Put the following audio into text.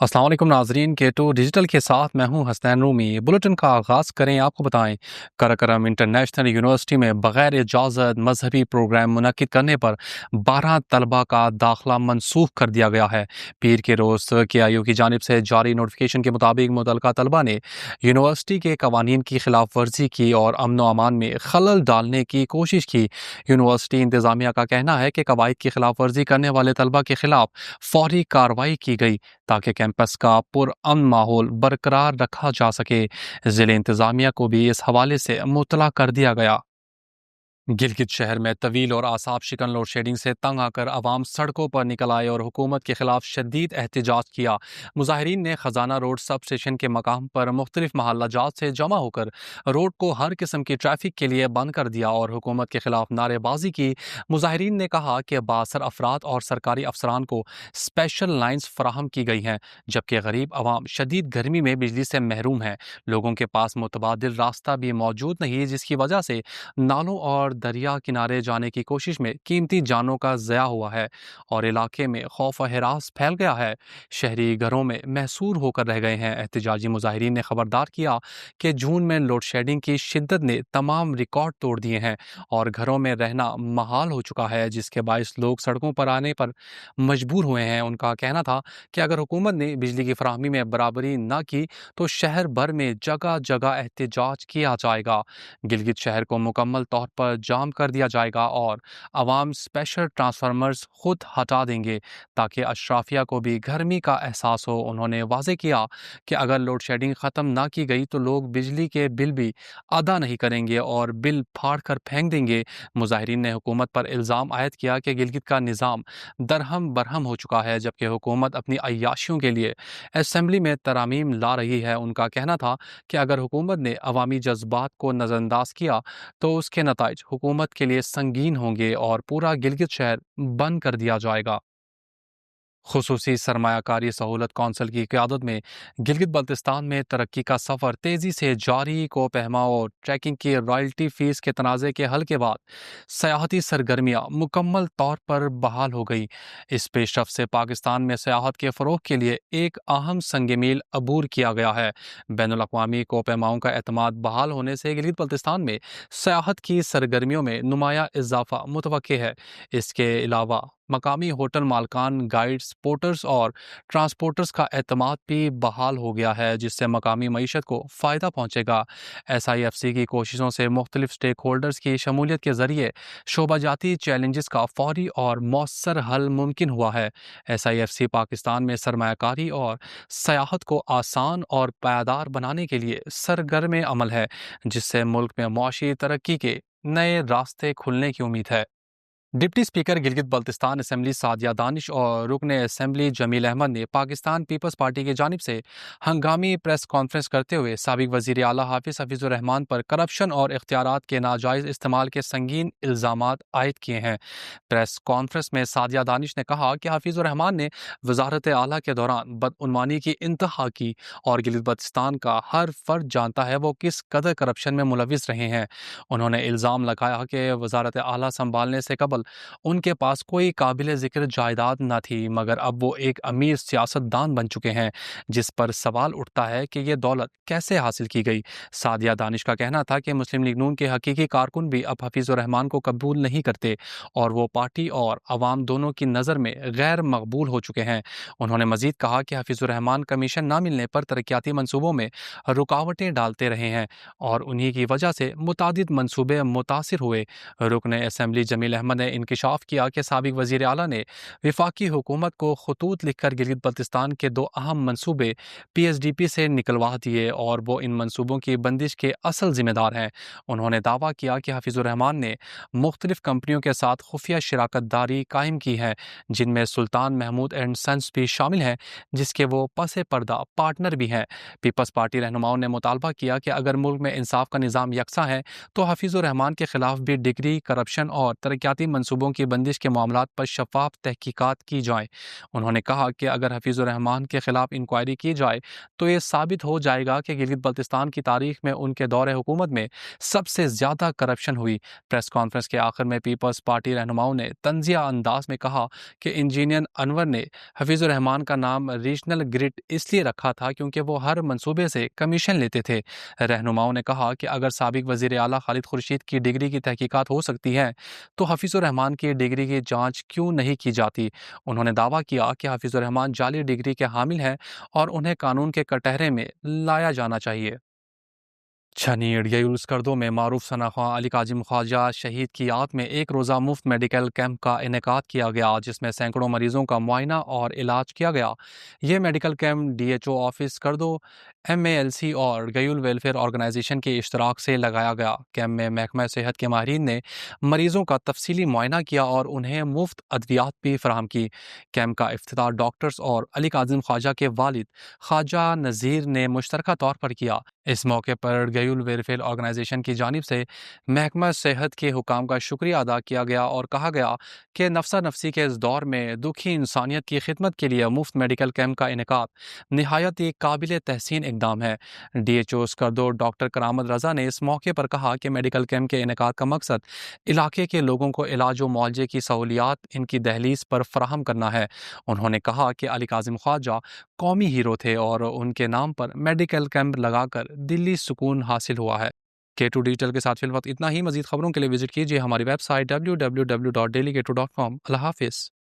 अस्सलाम वालेकुम नाजरीन के टू डिजिटल के साथ मैं हूं हसनैन रूमी। बुलेटिन का आगाज़ करें। आपको बताएं, कराकरम इंटरनेशनल यूनिवर्सिटी में बग़ैर इजाज़त मजहबी प्रोग्राम मुनक़िद करने पर 12 तलबा का दाखिला मनसूख कर दिया गया है। पीर के रोज़ KIU की जानिब से जारी नोटिफिकेशन के मुताबिक मुतलका तलबा ने यूनिवर्सिटी के कवानीन की खिलाफ वर्जी की और अमन व अमान में खलल डालने की कोशिश की। यूनिवर्सिटी इंतज़ामिया का कहना है कि कवायद की खिलाफ वर्जी करने वाले तलबा के खिलाफ फौरी कार्रवाई की गई ताकि कैंपस का पुरअमन माहौल बरकरार रखा जा सके। ज़िले इंतज़ामिया को भी इस हवाले से मुतला कर दिया गया। गिलगित शहर में तवील और आसाब शिकन लोड शेडिंग से तंग आकर अवाम सड़कों पर निकल आए और हुकूमत के खिलाफ शदीद एहतजाज किया। मुजाहिरीन ने खजाना रोड सब स्टेशन के मकाम पर मुख्तलिफ महल्ला जात से जमा होकर रोड को हर किस्म की ट्रैफिक के लिए बंद कर दिया और हुकूमत के खिलाफ नारेबाजी की। मुजाहिरीन ने कहा कि बासर अफराद और सरकारी अफसरान को स्पेशल लाइन्स फराहम की गई हैं, जबकि गरीब अवाम शदीद गर्मी में बिजली से महरूम है। लोगों के पास मुतबादिल रास्ता भी मौजूद नहीं, जिसकी वजह से नालों और दरिया किनारे जाने की कोशिश में कीमती जानों का ज़या हुआ है और इलाके में खौफ व हिरास फैल गया है। शहरी घरों में महसूर होकर रह गए हैं। एहतजाजी मुजाहिरीन ने खबरदार किया कि जून में लोड शेडिंग की शिद्दत ने तमाम रिकॉर्ड तोड़ दिए हैं और घरों में रहना महाल हो चुका है, जिसके बायस लोग सड़कों पर आने पर मजबूर हुए हैं। उनका कहना था कि अगर हुकूमत ने बिजली की फराहमी में बराबरी न की तो शहर भर में जगह जगह एहतजाज किया जाएगा। गिलगित शहर को मुकम्मल तौर पर जाम कर दिया जाएगा और अवाम स्पेशल ट्रांसफार्मर्स खुद हटा देंगे ताकि अशराफिया को भी गर्मी का एहसास हो। उन्होंने वाजे किया कि अगर लोड शेडिंग ख़त्म ना की गई तो लोग बिजली के बिल भी अदा नहीं करेंगे और बिल फाड़ कर फेंक देंगे। मुजाहिरीन ने हुकूमत पर इल्ज़ाम आयद किया कि गिलगित का निज़ाम दरहम बरहम हो चुका है, जबकि हुकूमत अपनी अय्याशियों के लिए असम्बली में तरामीम ला रही है। उनका कहना था कि अगर हुकूमत ने अवामी जज्बात को नज़रअंदाज किया तो उसके नताइज हुकूमत के लिए संगीन होंगे और पूरा गिलगित शहर बंद कर दिया जाएगा। खुसूसी सरमायाकारी सहूलत कौंसिल की क़यादत में गिलगित बल्तिस्तान में तरक्की का सफ़र तेज़ी से जारी। को पहमा और ट्रैकिंग की रॉयल्टी फ़ीस के तनाज़े के हल के बाद सयाहती सरगर्मियाँ मुकम्मल तौर पर बहाल हो गई। इस पेशरफ से पाकिस्तान में सयाहत के फ़रोग़ के लिए एक अहम संग मील अबूर किया गया है। बैनुल अक़वामी को पैमाओं का एतमाद बहाल होने से गिलगित बल्तिस्तान में सयाहत की सरगर्मियों में नुमाया इजाफ़ा मुतवक्के है। इसके अलावा मकामी होटल मालकान, गाइड्स, पोर्टर्स और ट्रांसपोर्टर्स का एतमाद भी बहाल हो गया है, जिससे मकामी मईशत को फ़ायदा पहुँचेगा। SIFC की कोशिशों से मुख्तलिफ स्टेक होल्डर्स की शमूलियत के ज़रिए शोबाजाती चैलेंजेस का फौरी और मौसर हल मुमकिन हुआ है। SIFC पाकिस्तान में सरमायाकारी और सयाहत को आसान और पायदार बनाने के लिए सरगर्म अमल है, जिससे मुल्क में मुआशी तरक्की के नए रास्ते खुलने की उम्मीद है। Deputy speaker Gilgit Baltistan assembly Sadia Danish और रुकन असम्बली जमील अहमद ने पाकिस्तान पीपल्स पार्टी की जानिब से हंगामी प्रेस कॉन्फ्रेंस करते हुए साबिक वज़ीर आला हाफिज़ हफीज़ुर रहमान पर करप्शन और इख्तियारात के नाजायज़ इस्तेमाल के संगीन इल्ज़ामात आयद किए हैं। प्रेस कॉन्फ्रेंस में सादिया दानिश ने कहा कि हफीज़ुर रहमान ने वज़ारत आला के दौरान बदउनवानी की इंतहा की और गिलगित बल्तिस्तान का हर फर्द जानता है वो किस कदर करप्शन में मुलविस रहे हैं। उन्होंने इल्ज़ाम लगाया कि वज़ारत आला संभालने से कबल उनके पास कोई काबिल ज़िक्र जायदाद न थी, मगर अब वो एक अमीर सियासतदान बन चुके हैं, जिस पर सवाल उठता है कि ये दौलत कैसे हासिल की गई। सादिया दानिश का कहना था कि मुस्लिम लीग नून के हकीकी कारकुन भी अब हफीज़ुर रहमान को कबूल नहीं करते और वो पार्टी और अवाम दोनों की नज़र में गैर मकबूल हो चुके हैं। उन्होंने मजीद कहा कि हफीज़ुर रहमान कमीशन न मिलने पर तरक्याती मनसूबों में रुकावटें डालते रहे हैं और उन्हीं की वजह से मुतादिद मनसूबे मुतासिर हुए। रुकन असम्बली जमील अहमद ने इंकशाफ किया कि साबिक वज़ीर आला ने वफाकी हुकूमत को खतूत लिखकर गिलगित बल्तिस्तान के दो अहम मनसूबे PSDP से निकलवा दिए और वो इन मनसूबों की बंदिश के असल जिम्मेदार हैं। उन्होंने दावा किया कि हफीज़ुर रहमान ने मुख्तलिफ कंपनियों के साथ खुफिया शराकत दारी कायम की है, जिनमें सुल्तान महमूद एंड सन्स भी शामिल हैं, जिसके वो पसे पर्दा पार्टनर भी हैं। पीपल्स पार्टी रहनुमाओं ने मुतालबा किया कि अगर मुल्क में इंसाफ का निज़ाम यकसा है तो हफीज़ुर रहमान के खिलाफ भी डिग्री, करप्शन और तरक्याती منصوبوں کی بندش کے معاملات پر شفاف تحقیقات کی جائیں۔ انہوں نے کہا کہ اگر حفیظ الرحمان کے خلاف انکوائری کی جائے تو یہ ثابت ہو جائے گا کہ گلگت بلتستان کی تاریخ میں ان کے دور حکومت میں سب سے زیادہ کرپشن ہوئی۔ پریس کانفرنس کے آخر میں پیپلز پارٹی رہنماؤں نے طنزیہ انداز میں کہا کہ انجینئر انور نے حفیظ الرحمان کا نام ریجنل گرڈ اس لیے رکھا تھا کیونکہ وہ ہر منصوبے سے کمیشن لیتے تھے۔ رہنماؤں نے کہا کہ اگر سابق وزیر اعلیٰ خالد خورشید کی ڈگری کی تحقیقات ہو سکتی ہے تو حفیظ الرحمان کی ڈگری کی جانچ کیوں نہیں کی جاتی۔ انہوں نے دعویٰ کیا کہ حفیظ الرحمان جعلی ڈگری کے حامل ہیں اور انہیں قانون کے کٹہرے میں لایا جانا چاہیے۔ چھنی ڈیول اسکردو میں معروف ثناخواں علی کاظم خواجہ شہید کی یاد میں ایک روزہ مفت میڈیکل کیمپ کا انعقاد کیا گیا جس میں سینکڑوں مریضوں کا معائنہ اور علاج کیا گیا۔ یہ medical camp D H O office Skardu, MALC اور گیول ویلفیئر آرگنائزیشن کے اشتراک سے لگایا گیا۔ کیمپ میں محکمہ صحت کے ماہرین نے مریضوں کا تفصیلی معائنہ کیا اور انہیں مفت ادویات بھی فراہم کی۔ کیمپ کا افتتاح ڈاکٹرز اور علی کاظم خواجہ کے والد خواجہ نذیر نے مشترکہ طور پر کیا۔ اس موقع پر گیول ویلفیئر آرگنائزیشن کی جانب سے محکمہ صحت کے حکام کا شکریہ ادا کیا گیا اور کہا گیا کہ نفسا نفسی کے اس دور میں دکھی انسانیت کی خدمت کے لیے مفت میڈیکل کیمپ کا انعقاد نہایت ہی قابل تحسین اقدام ہے۔ DHO اسکردو ڈاکٹر کرامت رضا نے اس موقع پر کہا کہ میڈیکل کیمپ کے انعقاد کا مقصد علاقے کے لوگوں کو علاج و معالجے کی سہولیات ان کی دہلیز پر فراہم کرنا ہے۔ انہوں نے کہا کہ علی کاظم خواجہ قومی ہیرو تھے اور ان کے نام پر میڈیکل کیمپ لگا کر دلی سکون حاصل ہوا ہے۔ K2 ڈیجیٹل کے ساتھ فی الوقت اتنا ہی۔ مزید خبروں کے لیے وزٹ کیجیے ہماری ویب سائٹ www.dailyk2.com۔ اللہ حافظ۔